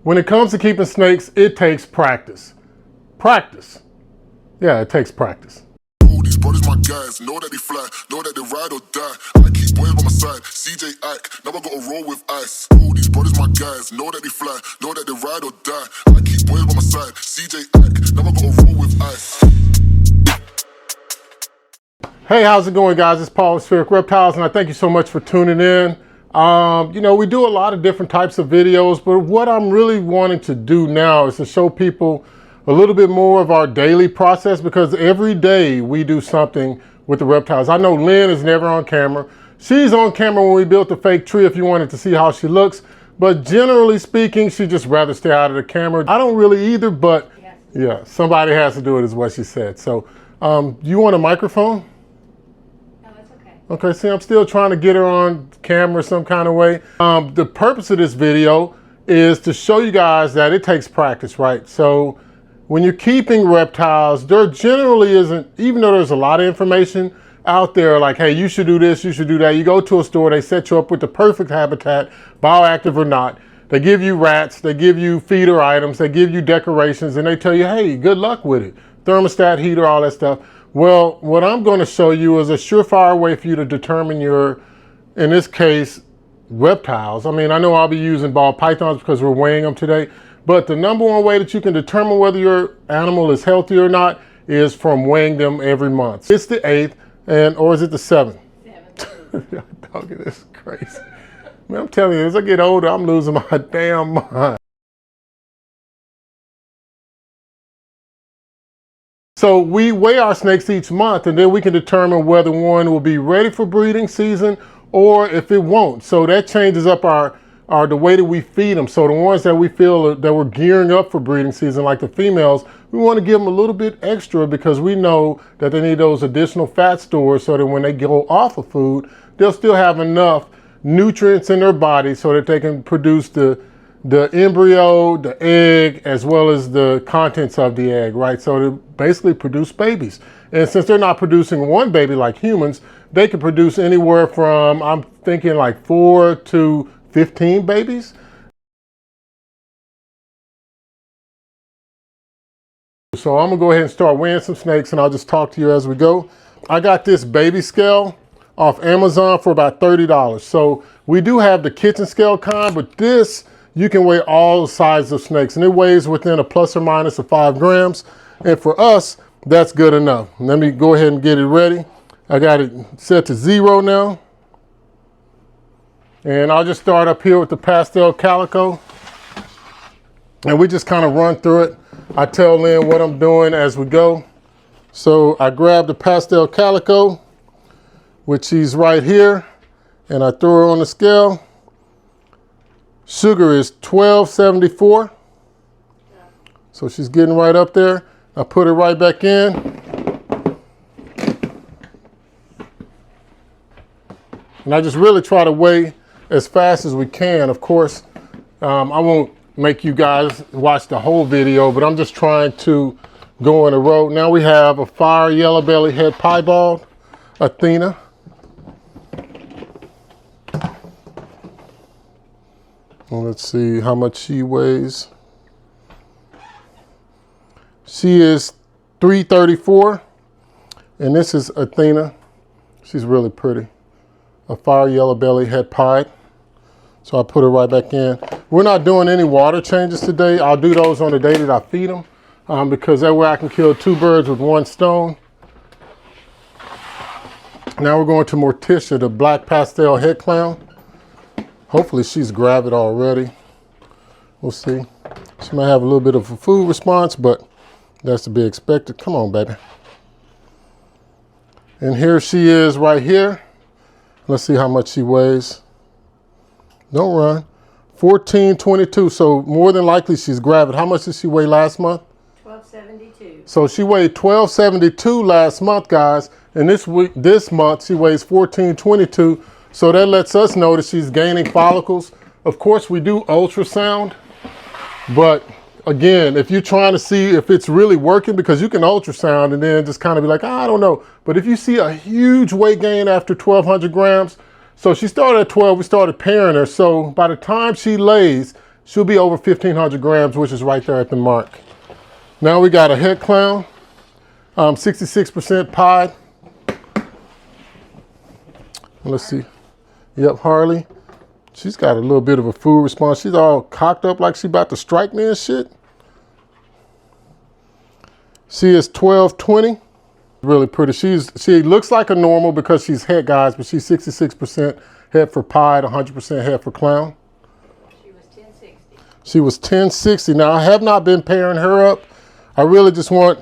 When it comes to keeping snakes, it takes practice. Practice. Yeah, it takes practice. These brothers my guys, know that they fly, know that they ride or die. I keep boys by my side, CJ Ike, now I gotta roll with ice. These brothers my guys, know that they fly, know that they ride or die. I keep boys by my side, CJ Ike, now I gotta roll with ice. Hey, how's it going, guys? It's Paul with Spheric Reptiles, and I thank you so much for tuning in. You know, we do a lot of different types of videos, but what I'm really wanting to do now is to show people a little bit more of our daily process, because every day we do something with the reptiles. I know Lynn is never on camera. She's on camera when we built the fake tree if you wanted to see how she looks, but generally speaking, she just rather stay out of the camera. I don't really either, but yeah, somebody has to do it is what she said. So you want a microphone? Okay, see, I'm still trying to get her on camera some kind of way. The purpose of this video is to show you guys that it takes practice, right? So when you're keeping reptiles, there generally isn't, even though there's a lot of information out there like, hey, you should do this, you should do that. You go to a store, they set you up with the perfect habitat, bioactive or not. They give you rats, they give you feeder items, they give you decorations, and they tell you, hey, good luck with it. Thermostat, heater, all that stuff. Well, what I'm going to show you is a surefire way for you to determine your, in this case, reptiles. I mean, I know I'll be using ball pythons because we're weighing them today, but the number one way that you can determine whether your animal is healthy or not is from weighing them every month. It's the 8th, or is it the 7th? 7th. Dog, this is crazy. Man, I'm telling you, as I get older, I'm losing my damn mind. So we weigh our snakes each month, and then we can determine whether one will be ready for breeding season or if it won't. So that changes up the way that we feed them. So the ones that we feel that we're gearing up for breeding season, like the females, we want to give them a little bit extra because we know that they need those additional fat stores so that when they go off of food, they'll still have enough nutrients in their body so that they can produce the embryo, the egg, as well as the contents of the egg, right? So to basically produce babies. And since they're not producing one baby like humans, they can produce anywhere from, I'm thinking like 4 to 15 babies. So I'm gonna go ahead and start weighing some snakes, and I'll just talk to you as we go. I got this baby scale off Amazon for about $30. So we do have the kitchen scale kind, but this, you can weigh all sizes of snakes, and it weighs within a plus or minus of 5 grams. And for us, that's good enough. Let me go ahead and get it ready. I got it set to 0 now. And I'll just start up here with the pastel calico. And we just kind of run through it. I tell Lynn what I'm doing as we go. So I grab the pastel calico, which she's right here, and I throw her on the scale. Sugar is 1274. So she's getting right up there. I put her right back in. And I just really try to weigh as fast as we can. Of course, I won't make you guys watch the whole video, but I'm just trying to go in a row. Now we have a fire yellow belly head piebald, Athena. Let's see how much she weighs. She is 334, and this is Athena. She's really pretty. A fire yellow belly head pied. So I put her right back in. We're not doing any water changes today. I'll do those on the day that I feed them, because that way I can kill 2 birds with 1 stone. Now we're going to Morticia, the black pastel head clown. Hopefully she's gravid already. We'll see. She might have a little bit of a food response, but that's to be expected. Come on, baby. And here she is right here. Let's see how much she weighs. Don't run. 1422, so more than likely she's gravid. How much did she weigh last month? 1272. So she weighed 1272 last month, guys. And this month she weighs 1422. So that lets us know that she's gaining follicles. Of course, we do ultrasound, but again, if you're trying to see if it's really working, because you can ultrasound and then just kind of be like, I don't know. But if you see a huge weight gain after 1,200 grams, so she started at 12, we started pairing her. So by the time she lays, she'll be over 1,500 grams, which is right there at the mark. Now we got a head clown, 66% pied. Let's see. Yep, Harley. She's got a little bit of a food response. She's all cocked up like she's about to strike me and shit. She is 1220. Really pretty. She looks like a normal because she's het, guys, but she's 66% het for pied, 100% het for clown. She was 1060. She was 1060. Now, I have not been pairing her up. I really just want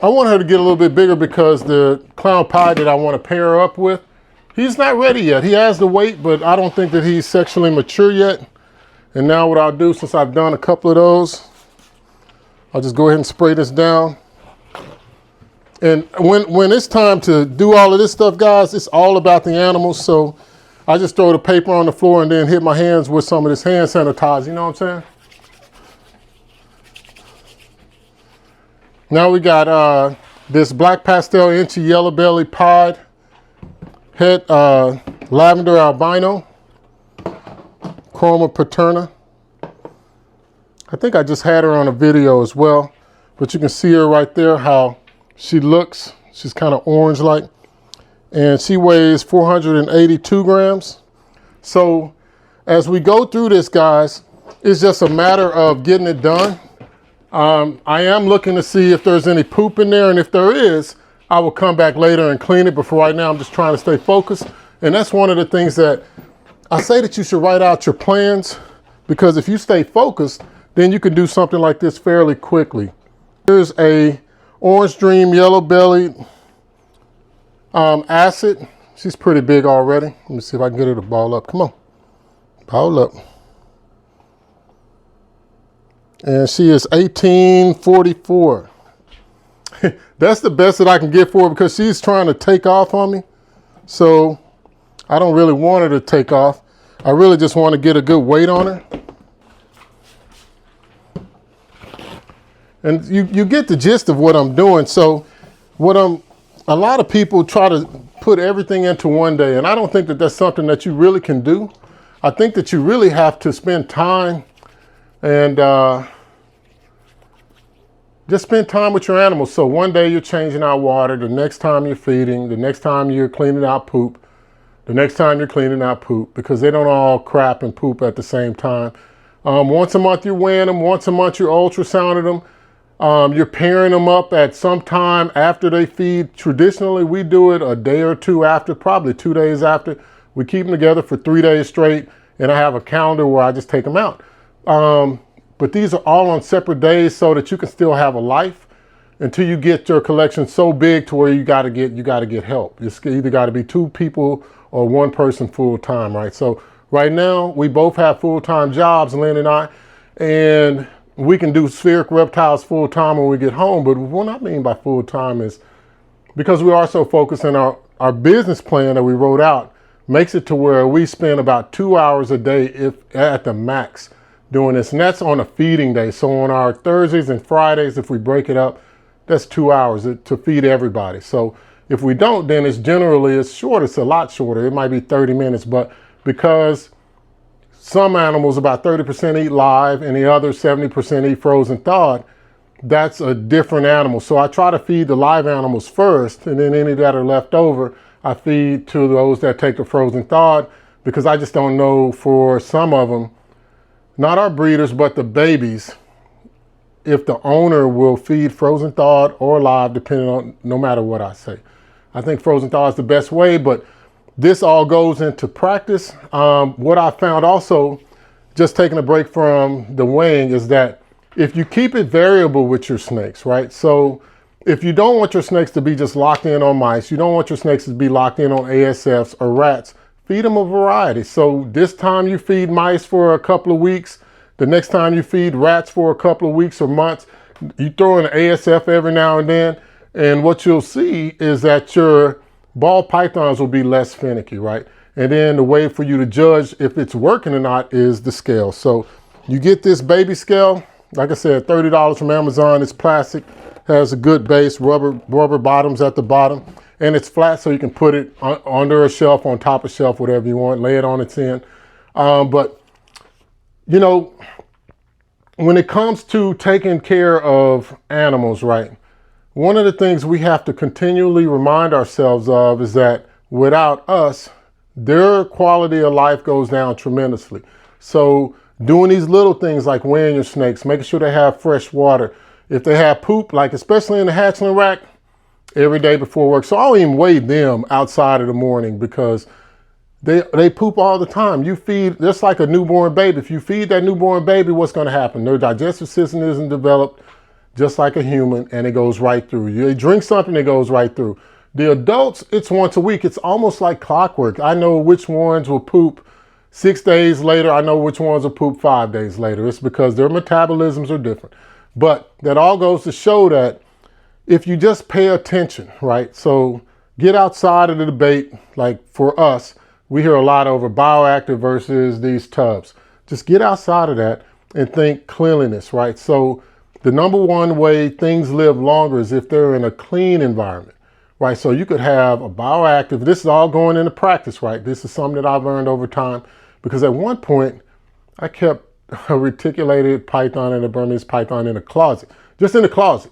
her to get a little bit bigger because the clown pied that I want to pair her up with, he's not ready yet. He has the weight, but I don't think that he's sexually mature yet. And now what I'll do, since I've done a couple of those, I'll just go ahead and spray this down. And when it's time to do all of this stuff, guys, it's all about the animals. So I just throw the paper on the floor and then hit my hands with some of this hand sanitizer. You know what I'm saying? Now we got this black pastel inchy yellow belly pied het lavender albino chroma paterna. I think I just had her on a video as well, but you can see her right there, how she looks. She's kind of orange-like, and she weighs 482 grams. So as we go through this, guys, it's just a matter of getting it done. I am looking to see if there's any poop in there, and if there is, I will come back later and clean it. But for right now, I'm just trying to stay focused. And that's one of the things that I say, that you should write out your plans, because if you stay focused, then you can do something like this fairly quickly. Here's a Orange Dream yellow belly acid. She's pretty big already. Let me see if I can get her to ball up. Come on, ball up. And she is 1844. That's the best that I can get for her because she's trying to take off on me. So I don't really want her to take off. I really just want to get a good weight on her. And you get the gist of what I'm doing. So a lot of people try to put everything into one day, and I don't think that that's something that you really can do. I think that you really have to spend time and just spend time with your animals. So one day you're changing out water, the next time you're feeding, the next time you're cleaning out poop, the next time you're cleaning out poop, because they don't all crap and poop at the same time. Once a month you're weighing them, once a month you're ultrasounding them. You're pairing them up at some time after they feed. Traditionally, we do it a day or two after, probably 2 days after. We keep them together for 3 days straight, and I have a calendar where I just take them out. But these are all on separate days so that you can still have a life until you get your collection so big to where you got to get help. It's either got to be 2 people or 1 person full time, right? So right now, we both have full-time jobs, Lynn and I, and we can do Spheric Reptiles full time when we get home. But what I mean by full time is because we are so focused on our business plan that we wrote out, makes it to where we spend about 2 hours a day, if at the max, doing this. And that's on a feeding day. So on our Thursdays and Fridays, if we break it up, that's 2 hours to feed everybody. So if we don't, then it's short. It's a lot shorter. It might be 30 minutes, but because some animals, about 30% eat live and the other 70% eat frozen thawed, that's a different animal. So I try to feed the live animals first, and then any that are left over, I feed to those that take the frozen thawed, because I just don't know for some of them, not our breeders, but the babies, if the owner will feed frozen thawed or live, depending on, no matter what I say. I think frozen thawed is the best way, but this all goes into practice. What I found also, just taking a break from the weighing, is that if you keep it variable with your snakes, right? So if you don't want your snakes to be just locked in on mice, you don't want your snakes to be locked in on ASFs or rats, feed them a variety. So this time you feed mice for a couple of weeks. The next time you feed rats for a couple of weeks or months. You throw in an ASF every now and then. And what you'll see is that your ball pythons will be less finicky, right? And then the way for you to judge if it's working or not is the scale. So you get this baby scale, like I said, $30 from Amazon. It's plastic, has a good base, rubber bottoms at the bottom, and it's flat so you can put it under a shelf, on top of a shelf, whatever you want, lay it on its end. But you know, when it comes to taking care of animals, right, one of the things we have to continually remind ourselves of is that without us, their quality of life goes down tremendously. So doing these little things like weighing your snakes, making sure they have fresh water. If they have poop, like especially in the hatchling rack, every day before work. So I'll even weigh them outside of the morning because they poop all the time. You feed, just like a newborn baby. If you feed that newborn baby, what's going to happen? Their digestive system isn't developed just like a human, and it goes right through. You drink something, it goes right through. The adults, it's once a week. It's almost like clockwork. I know which ones will poop 6 days later. I know which ones will poop 5 days later. It's because their metabolisms are different. But that all goes to show that if you just pay attention, right? So get outside of the debate. Like for us, we hear a lot over bioactive versus these tubs. Just get outside of that and think cleanliness, right? So the number one way things live longer is if they're in a clean environment, right? So you could have a bioactive. This is all going into practice, right? This is something that I've learned over time because at one point I kept a reticulated python and a Burmese python in a closet, just in the closet,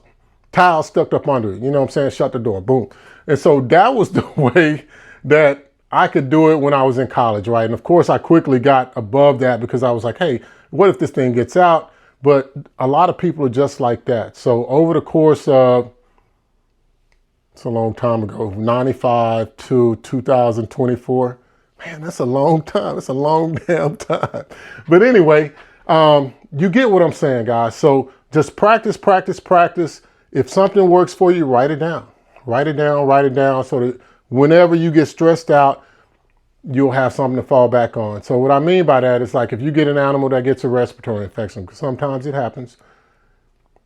towel stuck up under it. You know what I'm saying? Shut the door, boom. And so that was the way that I could do it when I was in college, right? And of course I quickly got above that because I was like, hey, what if this thing gets out? But a lot of people are just like that. So over the course of, it's a long time ago, 95 to 2024, man, that's a long time. That's a long damn time. But anyway, you get what I'm saying, guys. So just practice, practice, practice. If something works for you, write it down. Write it down, write it down so that whenever you get stressed out, you'll have something to fall back on. So what I mean by that is like if you get an animal that gets a respiratory infection, because sometimes it happens,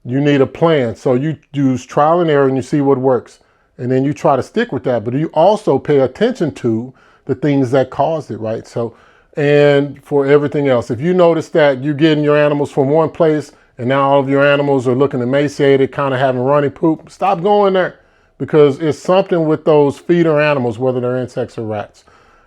you need a plan. So you use trial and error and you see what works. And then you try to stick with that. But you also pay attention to the things that caused it, right? So, and for everything else, if you notice that you're getting your animals from one place and now all of your animals are looking emaciated, kind of having runny poop, stop going there because it's something with those feeder animals, whether they're insects or rats.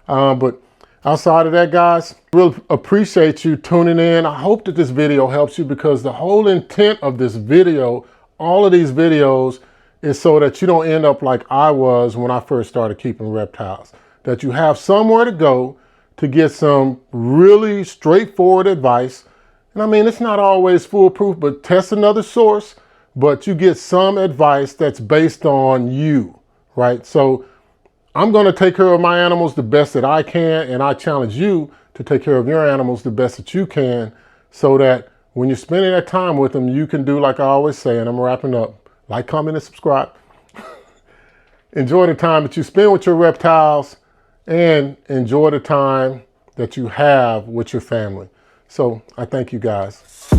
But outside of that, guys, really appreciate you tuning in. I hope that this video helps you because the whole intent of this video, all of these videos, is so that you don't end up like I was when I first started keeping reptiles. That you have somewhere to go to get some really straightforward advice. And I mean, it's not always foolproof, but test another source. But you get some advice that's based on you, right? So I'm going to take care of my animals the best that I can, and I challenge you to take care of your animals the best that you can so that when you're spending that time with them, you can do like I always say, and I'm wrapping up, like, comment, and subscribe. Enjoy the time that you spend with your reptiles and enjoy the time that you have with your family. So I thank you guys.